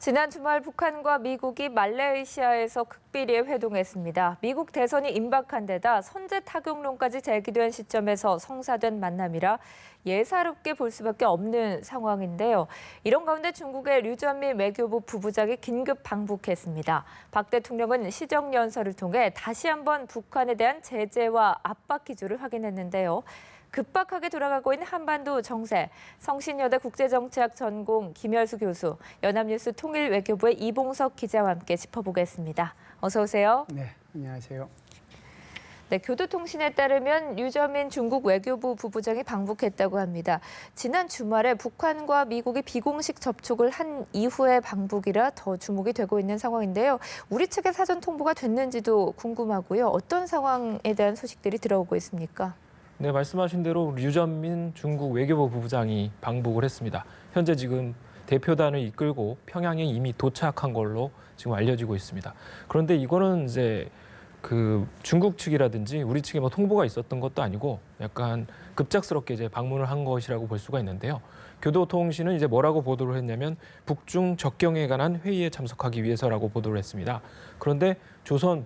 지난 주말 북한과 미국이 말레이시아에서 극비리에 회동했습니다. 미국 대선이 임박한 데다 선제 타격론까지 제기된 시점에서 성사된 만남이라 예사롭게 볼 수밖에 없는 상황인데요. 이런 가운데 중국의 류전민 외교부 부부장이 긴급 방북했습니다. 박 대통령은 시정연설을 통해 다시 한번 북한에 대한 제재와 압박 기조를 확인했는데요. 급박하게 돌아가고 있는 한반도 정세, 성신여대 국제정치학 전공 김열수 교수, 연합뉴스 통일외교부의 이봉석 기자와 함께 짚어보겠습니다. 어서 오세요. 네, 안녕하세요. 네, 교도통신에 따르면 류전민 중국 외교부 부부장이 방북했다고 합니다. 지난 주말에 북한과 미국이 비공식 접촉을 한 이후의 방북이라 더 주목이 되고 있는 상황인데요. 우리 측의 사전 통보가 됐는지도 궁금하고요. 어떤 상황에 대한 소식들이 들어오고 있습니까? 네, 말씀하신 대로 류전민 중국 외교부 부부장이 방북을 했습니다. 현재 지금 대표단을 이끌고 평양에 이미 도착한 걸로 지금 알려지고 있습니다. 그런데 이거는 이제 그 중국 측이라든지 우리 측에 뭐 통보가 있었던 것도 아니고 약간 급작스럽게 이제 방문을 한 것이라고 볼 수가 있는데요. 교도통신은 이제 뭐라고 보도를 했냐면 북중 접경에 관한 회의에 참석하기 위해서라고 보도를 했습니다. 그런데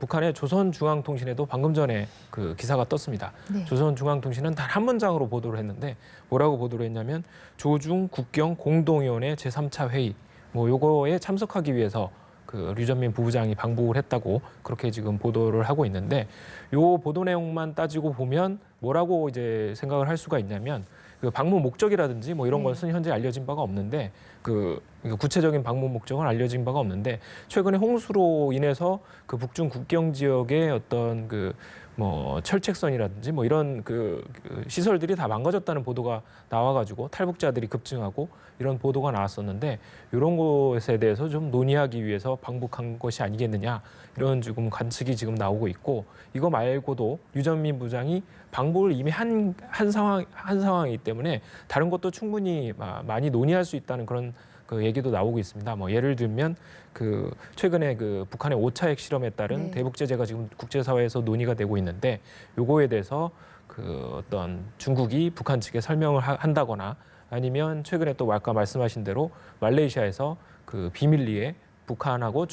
북한의 조선중앙통신에도 방금 전에 그 기사가 떴습니다. 네. 조선중앙통신은 단 한 문장으로 보도를 했는데 뭐라고 보도를 했냐면 조중 국경 공동위원회 제3차 회의 뭐 요거에 참석하기 위해서 그 류전민 부부장이 방북을 했다고 그렇게 지금 보도를 하고 있는데 요 보도 내용만 따지고 보면 뭐라고 이제 생각을 할 수가 있냐면 그 방문 목적이라든지 뭐 이런 것은 현재 알려진 바가 없는데 그 구체적인 방문 목적은 알려진 바가 없는데 최근에 홍수로 인해서 그 북중 국경 지역의 어떤 그 뭐 철책선이라든지 뭐 이런 그 시설들이 다 망가졌다는 보도가 나와가지고 탈북자들이 급증하고 이런 보도가 나왔었는데 이런 것에 대해서 좀 논의하기 위해서 방북한 것이 아니겠느냐 이런 지금 관측이 지금 나오고 있고 이거 말고도 류전민 부장이 방북을 이미 한 상황이기 때문에 다른 것도 충분히 많이 논의할 수 있다는 그런 그 얘기도 나오고 있습니다. 뭐 예를 들면 그 최근에 그 북한의 5차 핵실험에 따른 대북 제재가 지금 국제사회에서 논의가 되고 있는데 요거에 대해서 그 어떤 중국이 북한 측에 설명을 한다거나 아니면 최근에 또 아까 말씀하신 대로 말레이시아에서 그 비밀리에 북한하고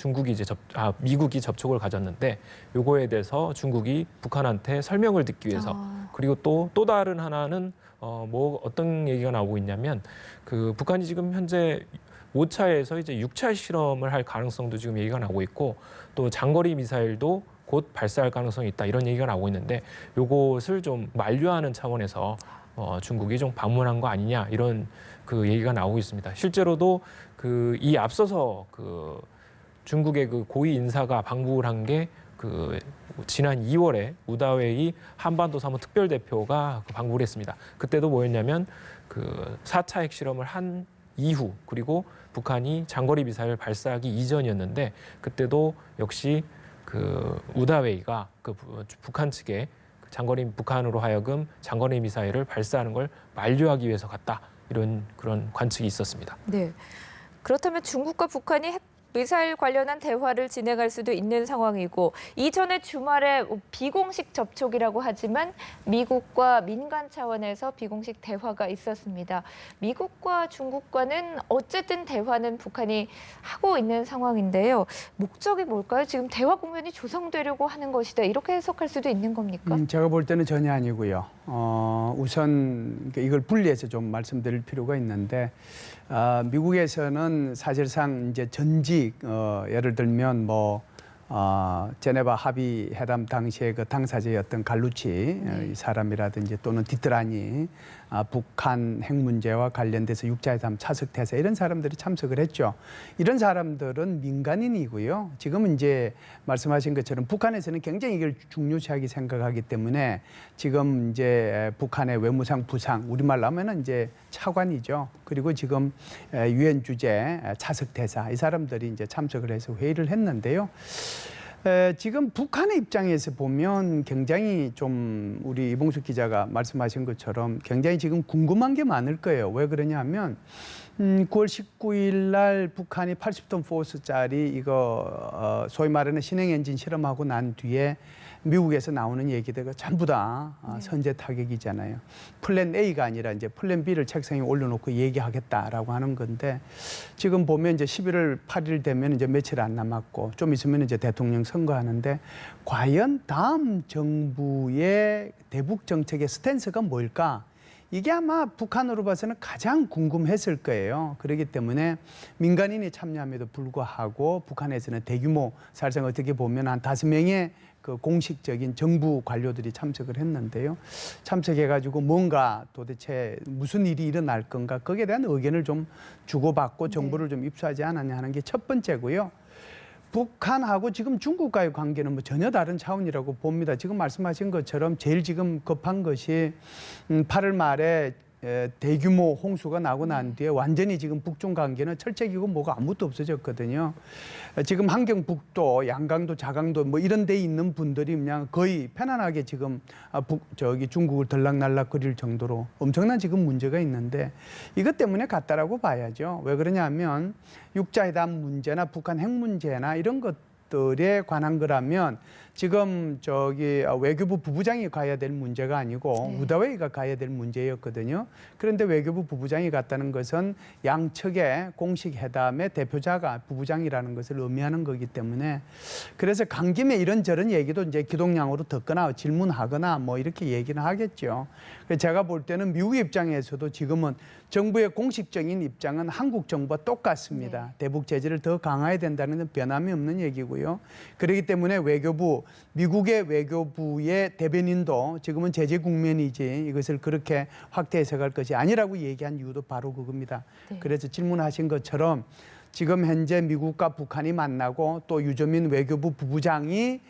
미국이 접촉을 가졌는데 요거에 대해서 중국이 북한한테 설명을 듣기 위해서 그리고 또 다른 하나는 뭐 어떤 얘기가 나오고 있냐면 그 북한이 지금 현재 5차에서 이제 6차 실험을 할 가능성도 지금 얘기가 나오고 있고 또 장거리 미사일도 곧 발사할 가능성이 있다 이런 얘기가 나오고 있는데 요것을 좀 만류하는 차원에서 중국이 좀 방문한 거 아니냐 이런 그 얘기가 나오고 있습니다. 실제로도 그 이 앞서서 그 중국의 그 고위 인사가 방북을 한 게 그 지난 2월에 우다웨이 한반도 사무 특별대표가 방북을 했습니다. 그때도 뭐였냐면 그 4차 핵실험을 한 이후 그리고 북한이 장거리 미사일 발사하기 이전이었는데 그때도 역시 그 우다웨이가 그 북한 측에 북한으로 하여금 장거리 미사일을 발사하는 걸 만류하기 위해서 갔다 이런 그런 관측이 있었습니다. 네. 그렇다면 중국과 북한이 핵 미사일 관련한 대화를 진행할 수도 있는 상황이고 이전에 주말에 비공식 접촉이라고 하지만 미국과 민간 차원에서 비공식 대화가 있었습니다. 미국과 중국과는 어쨌든 대화는 북한이 하고 있는 상황인데요. 목적이 뭘까요? 지금 대화 국면이 조성되려고 하는 것이다. 이렇게 해석할 수도 있는 겁니까? 제가 볼 때는 전혀 아니고요. 우선 이걸 분리해서 좀 말씀드릴 필요가 있는데 미국에서는 사실상 이제 전직 예를 들면 뭐 제네바 합의 회담 당시에 그 당사자였던 갈루치 이 사람이라든지 또는 디트라니 북한 핵 문제와 관련돼서 6차 회담 참석해서 이런 사람들이 참석을 했죠. 이런 사람들은 민간인이고요. 지금은 이제 말씀하신 것처럼 북한에서는 굉장히 이걸 중요시하게 생각하기 때문에 지금 이제 북한의 외무상 부상 우리말로 하면은 이제 차관이죠. 그리고 지금 유엔 주재 차석 대사 이 사람들이 이제 참석을 해서 회의를 했는데요. 지금 북한의 입장에서 보면 굉장히 좀 우리 이봉숙 기자가 말씀하신 것처럼 굉장히 지금 궁금한 게 많을 거예요. 왜 그러냐 하면 9월 19일 날 북한이 80톤 포스짜리 이거 소위 말하는 신행 엔진 실험하고 난 뒤에 미국에서 나오는 얘기들가 전부 다 선제 타격이잖아요. 플랜 A가 아니라 이제 플랜 B를 책상에 올려놓고 얘기하겠다라고 하는 건데 지금 보면 이제 11월 8일 되면 이제 며칠 안 남았고 좀 있으면 이제 대통령 선거하는데 과연 다음 정부의 대북 정책의 스탠스가 뭘까? 이게 아마 북한으로 봐서는 가장 궁금했을 거예요. 그렇기 때문에 민간인이 참여함에도 불구하고 북한에서는 대규모 사실상 어떻게 보면 한 5명의 그 공식적인 정부 관료들이 참석을 했는데요. 참석해가지고 뭔가 도대체 무슨 일이 일어날 건가 거기에 대한 의견을 좀 주고받고 정보를 좀 입수하지 않았냐 하는 게 첫 번째고요. 북한하고 지금 중국과의 관계는 뭐 전혀 다른 차원이라고 봅니다. 지금 말씀하신 것처럼 제일 지금 급한 것이 8월 말에 대규모 홍수가 나고 난 뒤에 완전히 지금 북중 관계는 철책이고 뭐가 아무것도 없어졌거든요. 지금 함경북도, 양강도, 자강도 뭐 이런 데 있는 분들이 그냥 거의 편안하게 지금 중국을 들락날락 거릴 정도로 엄청난 지금 문제가 있는데 이것 때문에 갔다라고 봐야죠. 왜 그러냐면 육자회담 문제나 북한 핵 문제나 이런 것들에 관한 거라면 지금 외교부 부부장이 가야 될 문제가 아니고 우다웨이가 가야 될 문제였거든요. 그런데 외교부 부부장이 갔다는 것은 양측의 공식 회담의 대표자가 부부장이라는 것을 의미하는 거기 때문에 그래서 간 김에 이런저런 얘기도 이제 기동량으로 듣거나 질문하거나 뭐 이렇게 얘기는 하겠죠. 제가 볼 때는 미국 입장에서도 지금은 정부의 공식적인 입장은 한국 정부와 똑같습니다. 대북 제재를 더 강화해야 된다는 건 변함이 없는 얘기고요. 그렇기 때문에 미국의 외교부의 대변인도 지금은 제재 국면이지 이것을 그렇게 확대 해석할 것이 아니라고 얘기한 이유도 바로 그겁니다. 그래서 질문하신 것처럼 지금 현재 미국과 북한이 만나고 또 유저민 외교부 부부장이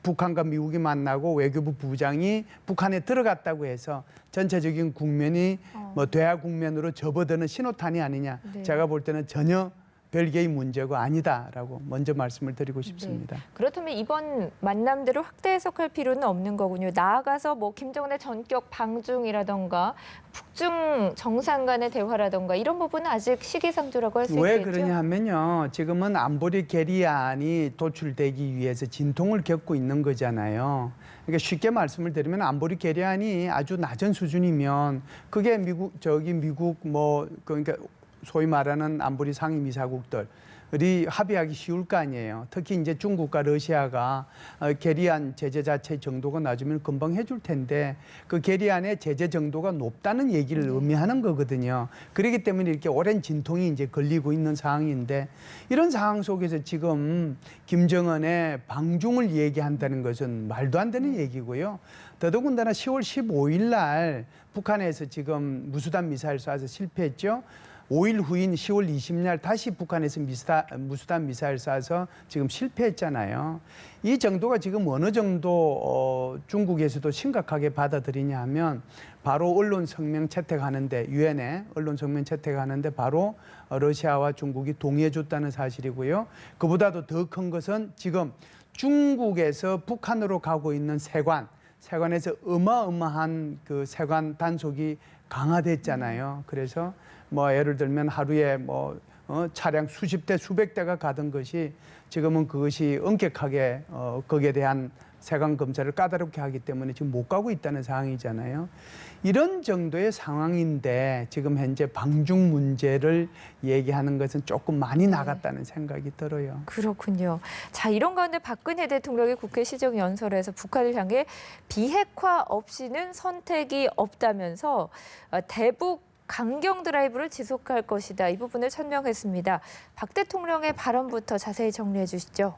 북한과 미국이 만나고 외교부 부부장이 북한에 들어갔다고 해서 전체적인 국면이 뭐 대화 국면으로 접어드는 신호탄이 아니냐. 제가 볼 때는 전혀 별개의 문제가 아니다라고 먼저 말씀을 드리고 싶습니다. 그렇다면 이번 만남들을 확대 해석할 필요는 없는 거군요. 나아가서 뭐 김정은의 전격 방중이라던가 북중 정상 간의 대화라던가 이런 부분은 아직 시기상조라고 할 수 있겠죠? 왜 그러냐 하면요. 지금은 안보리 결의안이 도출되기 위해서 진통을 겪고 있는 거잖아요. 그러니까 쉽게 말씀을 드리면 안보리 결의안이 아주 낮은 수준이면 그게 미국 그러니까 소위 말하는 안보리 상임이사국들이 합의하기 쉬울 거 아니에요. 특히 이제 중국과 러시아가 결의안 제재 자체 정도가 낮으면 금방 해줄 텐데 그 결의안의 제재 정도가 높다는 얘기를 의미하는 거거든요. 그렇기 때문에 이렇게 오랜 진통이 이제 걸리고 있는 상황인데 이런 상황 속에서 지금 김정은의 방중을 얘기한다는 것은 말도 안 되는 얘기고요. 더더군다나 10월 15일 날 북한에서 지금 무수단 미사일 쏴서 실패했죠. 5일 후인 10월 20일 다시 북한에서 무수단 미사일 쏴서 지금 실패했잖아요. 이 정도가 지금 어느 정도 중국에서도 심각하게 받아들이냐 하면 바로 언론 성명 채택하는데 유엔에 언론 성명 채택하는데 바로 러시아와 중국이 동의해 줬다는 사실이고요. 그보다도 더 큰 것은 지금 중국에서 북한으로 가고 있는 세관에서 어마어마한 그 세관 단속이 강화됐잖아요. 그래서 뭐 예를 들면 하루에 차량 수십 대 수백 대가 가던 것이 지금은 그것이 엄격하게 거기에 대한 세관 검사를 까다롭게 하기 때문에 지금 못 가고 있다는 상황이잖아요. 이런 정도의 상황인데 지금 현재 방중 문제를 얘기하는 것은 조금 많이 나갔다는 생각이 들어요. 그렇군요. 자, 이런 가운데 박근혜 대통령이 국회 시정연설에서 북한을 향해 비핵화 없이는 선택이 없다면서 대북 강경 드라이브를 지속할 것이다. 이 부분을 천명했습니다. 박 대통령의 발언부터 자세히 정리해 주시죠.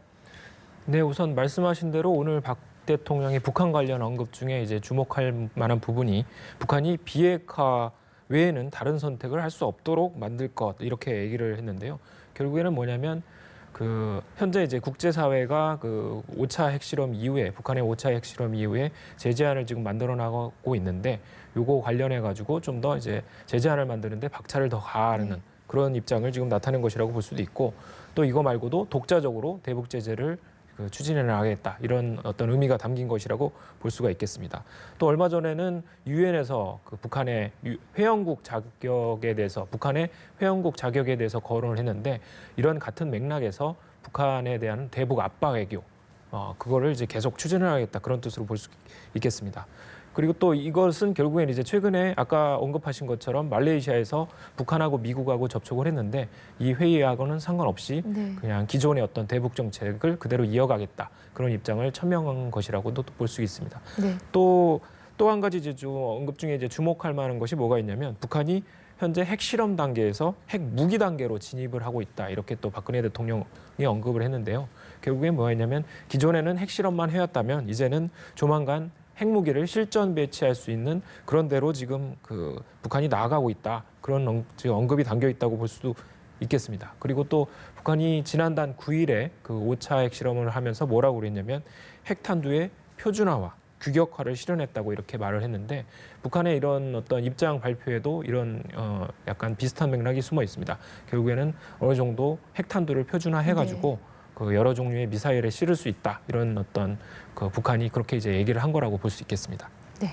네, 우선 말씀하신 대로 오늘 박 대통령의 북한 관련 언급 중에 이제 주목할 만한 부분이 북한이 비핵화 외에는 다른 선택을 할 수 없도록 만들 것 이렇게 얘기를 했는데요. 결국에는 뭐냐면 현재 이제 국제사회가 5차 핵실험 이후에 북한의 5차 핵실험 이후에 제재안을 지금 만들어 나가고 있는데 요거 관련해 가지고 좀 더 이제 제재안을 만드는데 박차를 더 가하는 그런 입장을 지금 나타낸 것이라고 볼 수도 있고 또 이거 말고도 독자적으로 대북 제재를 그 추진해 나가겠다 이런 어떤 의미가 담긴 것이라고 볼 수가 있겠습니다. 또 얼마 전에는 유엔에서 그 북한의 회원국 자격에 대해서 북한의 회원국 자격에 대해서 거론을 했는데 이런 같은 맥락에서 북한에 대한 대북 압박 외교 그거를 이제 계속 추진해 나가겠다 그런 뜻으로 볼 수 있겠습니다. 그리고 또 이것은 결국엔 이제 최근에 아까 언급하신 것처럼 말레이시아에서 북한하고 미국하고 접촉을 했는데 이 회의하고는 상관없이 네. 그냥 기존의 어떤 대북 정책을 그대로 이어가겠다 그런 입장을 천명한 것이라고도 볼 수 있습니다. 네. 또 한 가지 이제 언급 중에 이제 주목할 만한 것이 뭐가 있냐면 북한이 현재 핵실험 단계에서 핵 무기 단계로 진입을 하고 있다 이렇게 또 박근혜 대통령이 언급을 했는데요. 결국엔 뭐였냐면 기존에는 핵실험만 해왔다면 이제는 조만간 핵무기를 실전 배치할 수 있는 그런 데로 지금 그 북한이 나아가고 있다. 그런 언급이 담겨 있다고 볼 수도 있겠습니다. 그리고 또 북한이 지난달 9일에 그 5차 핵실험을 하면서 뭐라고 그랬냐면 핵탄두의 표준화와 규격화를 실현했다고 이렇게 말을 했는데 북한의 이런 어떤 입장 발표에도 이런 약간 비슷한 맥락이 숨어 있습니다. 결국에는 어느 정도 핵탄두를 표준화해가지고 그 여러 종류의 미사일에 실을 수 있다 이런 어떤 그 북한이 그렇게 이제 얘기를 한 거라고 볼 수 있겠습니다. 네.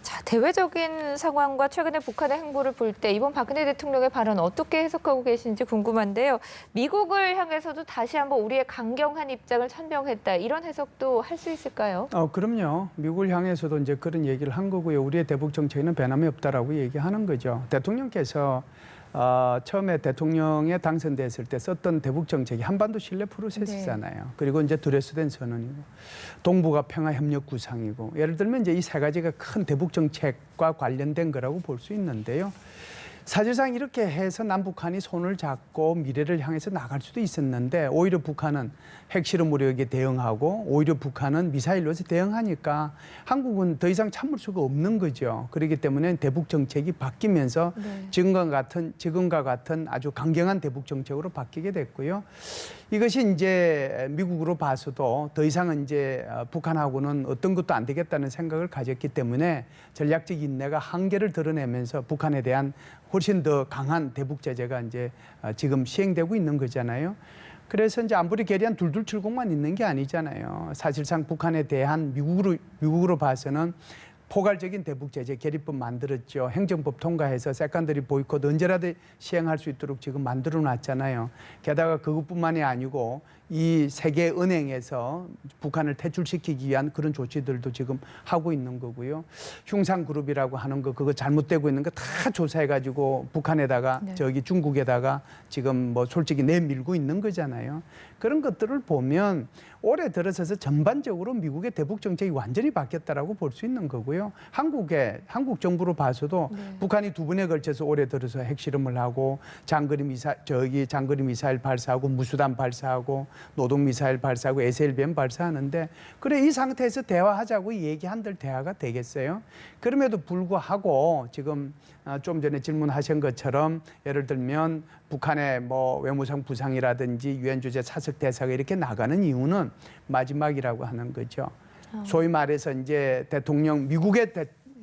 자, 대외적인 상황과 최근의 북한의 행보를 볼 때 이번 박근혜 대통령의 발언 어떻게 해석하고 계신지 궁금한데요. 미국을 향해서도 다시 한번 우리의 강경한 입장을 천명했다. 이런 해석도 할 수 있을까요? 그럼요. 미국을 향해서도 이제 그런 얘기를 한 거고요. 우리의 대북 정책에는 변함이 없다라고 얘기하는 거죠. 대통령께서 처음에 대통령에 당선됐을 때 썼던 대북 정책이 한반도 신뢰 프로세스잖아요. 그리고 이제 드레스덴 선언이고 동북아 평화 협력 구상이고 예를 들면 이제 이 세 가지가 큰 대북 정책과 관련된 거라고 볼 수 있는데요. 사실상 이렇게 해서 남북한이 손을 잡고 미래를 향해서 나갈 수도 있었는데 오히려 북한은 핵실험 무력에 대응하고 오히려 북한은 미사일로서 대응하니까 한국은 더 이상 참을 수가 없는 거죠. 그렇기 때문에 대북 정책이 바뀌면서 지금과 같은 아주 강경한 대북 정책으로 바뀌게 됐고요. 이것이 이제 미국으로 봐서도 더 이상은 이제 북한하고는 어떤 것도 안 되겠다는 생각을 가졌기 때문에 전략적 인내가 한계를 드러내면서 북한에 대한 훨씬 더 강한 대북 제재가 이제 지금 시행되고 있는 거잖아요. 그래서 이제 안보리 계리한 둘둘칠곡만 있는 게 아니잖아요. 사실상 북한에 대한 미국으로 봐서는 포괄적인 대북 제재 계리법 만들었죠. 행정법 통과해서 세컨더리 보이콧 언제라도 시행할 수 있도록 지금 만들어 놨잖아요. 게다가 그것뿐만이 아니고 이 세계은행에서 북한을 퇴출시키기 위한 그런 조치들도 지금 하고 있는 거고요. 흉상그룹이라고 하는 거 그거 잘못되고 있는 거 다 조사해가지고 북한에다가 저기 중국에다가 지금 뭐 솔직히 내밀고 있는 거잖아요. 그런 것들을 보면 올해 들어서서 전반적으로 미국의 대북 정책이 완전히 바뀌었다라고 볼 수 있는 거고요. 한국 정부로 봐서도 북한이 두 번에 걸쳐서 올해 들어서 핵실험을 하고 장거리 미사일 발사하고 무수단 발사하고 노동 미사일 발사하고 SLBM 발사하는데 그래 이 상태에서 대화하자고 얘기한들 대화가 되겠어요? 그럼에도 불구하고 지금 좀 전에 질문하신 것처럼 예를 들면 북한의 뭐 외무성 부상이라든지 유엔 주재 차석 대사가 이렇게 나가는 이유는 마지막이라고 하는 거죠. 소위 말해서 이제 미국의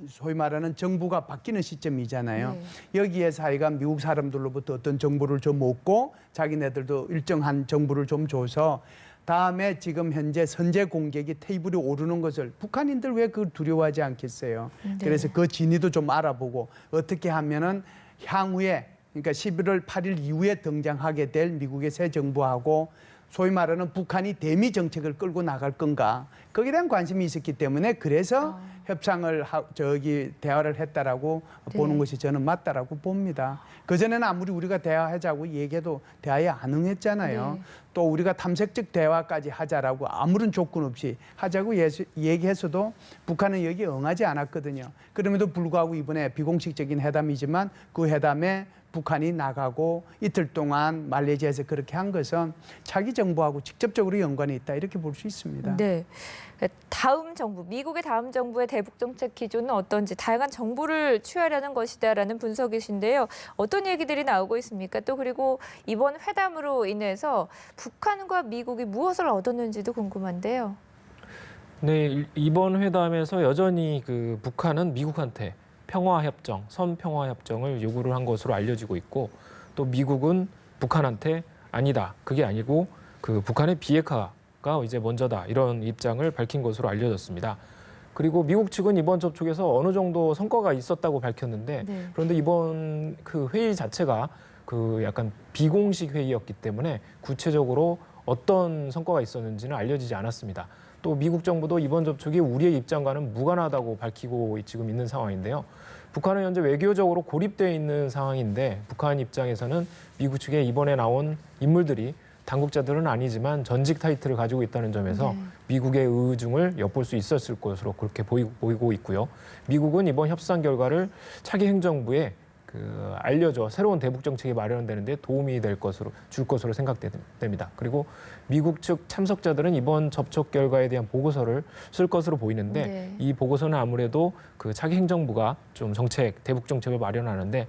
소위 말하는 정부가 바뀌는 시점이잖아요. 여기에서 하여간 미국 사람들로부터 어떤 정보를 좀 얻고 자기네들도 일정한 정보를 좀 줘서 다음에 지금 현재 선제 공격이 테이블에 오르는 것을 북한인들 왜 그걸 두려워하지 않겠어요. 그래서 그 진위도 좀 알아보고 어떻게 하면은 향후에 그러니까 11월 8일 이후에 등장하게 될 미국의 새 정부하고 소위 말하는 북한이 대미 정책을 끌고 나갈 건가 거기에 대한 관심이 있었기 때문에 그래서 협상을 대화를 했다라고 보는 것이 저는 맞다라고 봅니다. 그전에는 아무리 우리가 대화하자고 얘기해도 대화에 안 응했잖아요. 또 우리가 탐색적 대화까지 하자라고 아무런 조건 없이 하자고 얘기해서도 북한은 여기에 응하지 않았거든요. 그럼에도 불구하고 이번에 비공식적인 회담이지만 그 회담에 북한이 나가고 이틀 동안 말레이시아에서 그렇게 한 것은 차기 정부하고 직접적으로 연관이 있다 이렇게 볼 수 있습니다. 네. 다음 정부, 미국의 다음 정부의 대북 정책 기조는 어떤지 다양한 정보를 취하려는 것이다라는 분석이신데요. 어떤 얘기들이 나오고 있습니까? 또 그리고 이번 회담으로 인해서 북한과 미국이 무엇을 얻었는지도 궁금한데요. 네, 이번 회담에서 여전히 그 북한은 미국한테 평화협정, 선평화협정을 요구를 한 것으로 알려지고 있고 또 미국은 북한한테 아니다. 그게 아니고 그 북한의 비핵화가 이제 먼저다 이런 입장을 밝힌 것으로 알려졌습니다. 그리고 미국 측은 이번 접촉에서 어느 정도 성과가 있었다고 밝혔는데 네. 그런데 이번 그 회의 자체가 그 약간 비공식 회의였기 때문에 구체적으로 어떤 성과가 있었는지는 알려지지 않았습니다. 또 미국 정부도 이번 접촉이 우리의 입장과는 무관하다고 밝히고 지금 있는 상황인데요. 북한은 현재 외교적으로 고립되어 있는 상황인데 북한 입장에서는 미국 측에 이번에 나온 인물들이 당국자들은 아니지만 전직 타이틀을 가지고 있다는 점에서 네. 미국의 의중을 엿볼 수 있었을 것으로 그렇게 보이고 있고요. 미국은 이번 협상 결과를 차기 행정부에 알려줘 새로운 대북 정책이 마련되는 데 도움이 줄 것으로 생각됩니다. 그리고 미국 측 참석자들은 이번 접촉 결과에 대한 보고서를 쓸 것으로 보이는데 네. 이 보고서는 아무래도 그 차기 행정부가 좀 대북 정책을 마련하는데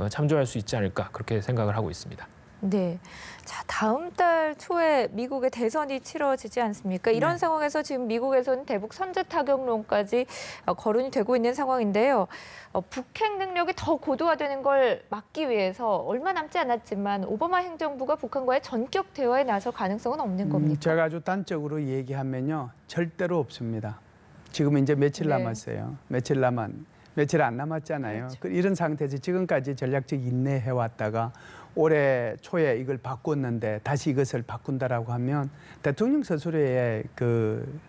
참조할 수 있지 않을까 그렇게 생각을 하고 있습니다. 네. 자, 다음 달 초에 미국의 대선이 치러지지 않습니까? 이런 네. 상황에서 지금 미국에서는 대북 선제 타격론까지 거론이 되고 있는 상황인데요. 북핵 능력이 더 고도화되는 걸 막기 위해서 얼마 남지 않았지만 오바마 행정부가 북한과의 전격 대화에 나설 가능성은 없는 겁니까? 제가 아주 단적으로 얘기하면요. 절대로 없습니다. 지금 이제 며칠 네. 남았어요. 며칠 안 남았잖아요. 그렇죠. 이런 상태에서 지금까지 전략적 인내해왔다가 올해 초에 이걸 바꿨는데 다시 이것을 바꾼다라고 하면 대통령 스스로의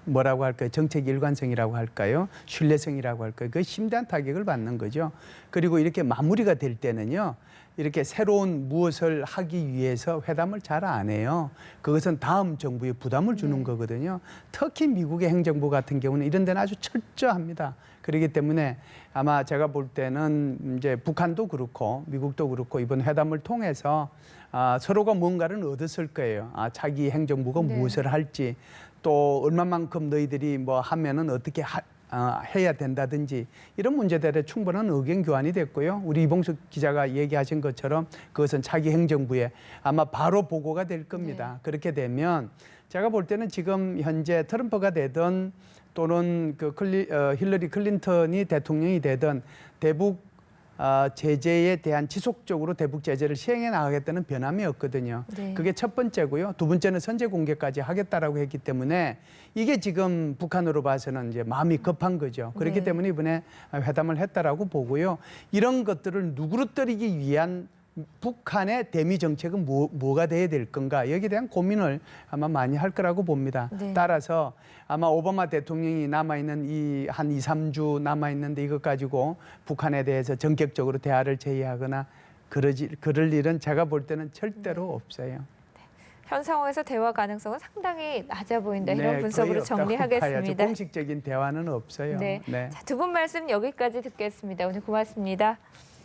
뭐라고 할까요? 정책 일관성이라고 할까요? 신뢰성이라고 할까요? 그 심대한 타격을 받는 거죠. 그리고 이렇게 마무리가 될 때는요. 이렇게 새로운 무엇을 하기 위해서 회담을 잘 안 해요. 그것은 다음 정부에 부담을 주는 거거든요. 특히 미국의 행정부 같은 경우는 이런 데는 아주 철저합니다. 그렇기 때문에 아마 제가 볼 때는 이제 북한도 그렇고 미국도 그렇고 이번 회담을 통해서 서로가 뭔가를 얻었을 거예요. 차기 행정부가 네. 무엇을 할지 또 얼마만큼 너희들이 뭐 하면은 어떻게 해야 된다든지 이런 문제들에 충분한 의견 교환이 됐고요. 우리 이봉숙 기자가 얘기하신 것처럼 그것은 차기 행정부에 아마 바로 보고가 될 겁니다. 네. 그렇게 되면 제가 볼 때는 지금 현재 트럼프가 되든 또는 힐러리 클린턴이 대통령이 되든 대북 제재에 대한 지속적으로 대북 제재를 시행해 나가겠다는 변함이 없거든요. 네. 그게 첫 번째고요. 두 번째는 선제 공개까지 하겠다라고 했기 때문에 이게 지금 북한으로 봐서는 이제 마음이 급한 거죠. 그렇기 네. 때문에 이번에 회담을 했다라고 보고요. 이런 것들을 누그러뜨리기 위한 북한의 대미 정책은 뭐가 돼야 될 건가 여기에 대한 고민을 아마 많이 할 거라고 봅니다. 네. 따라서 아마 오바마 대통령이 남아있는 한 2, 3주 남아있는데 이것 가지고 북한에 대해서 전격적으로 대화를 제의하거나 그럴 일은 제가 볼 때는 절대로 없어요. 현 상황에서 대화 가능성은 상당히 낮아 보인다. 이런 네, 분석으로 거의 없다고 정리하겠습니다. 봐야죠. 공식적인 대화는 없어요. 네. 자, 두 분 말씀 여기까지 듣겠습니다. 오늘 고맙습니다.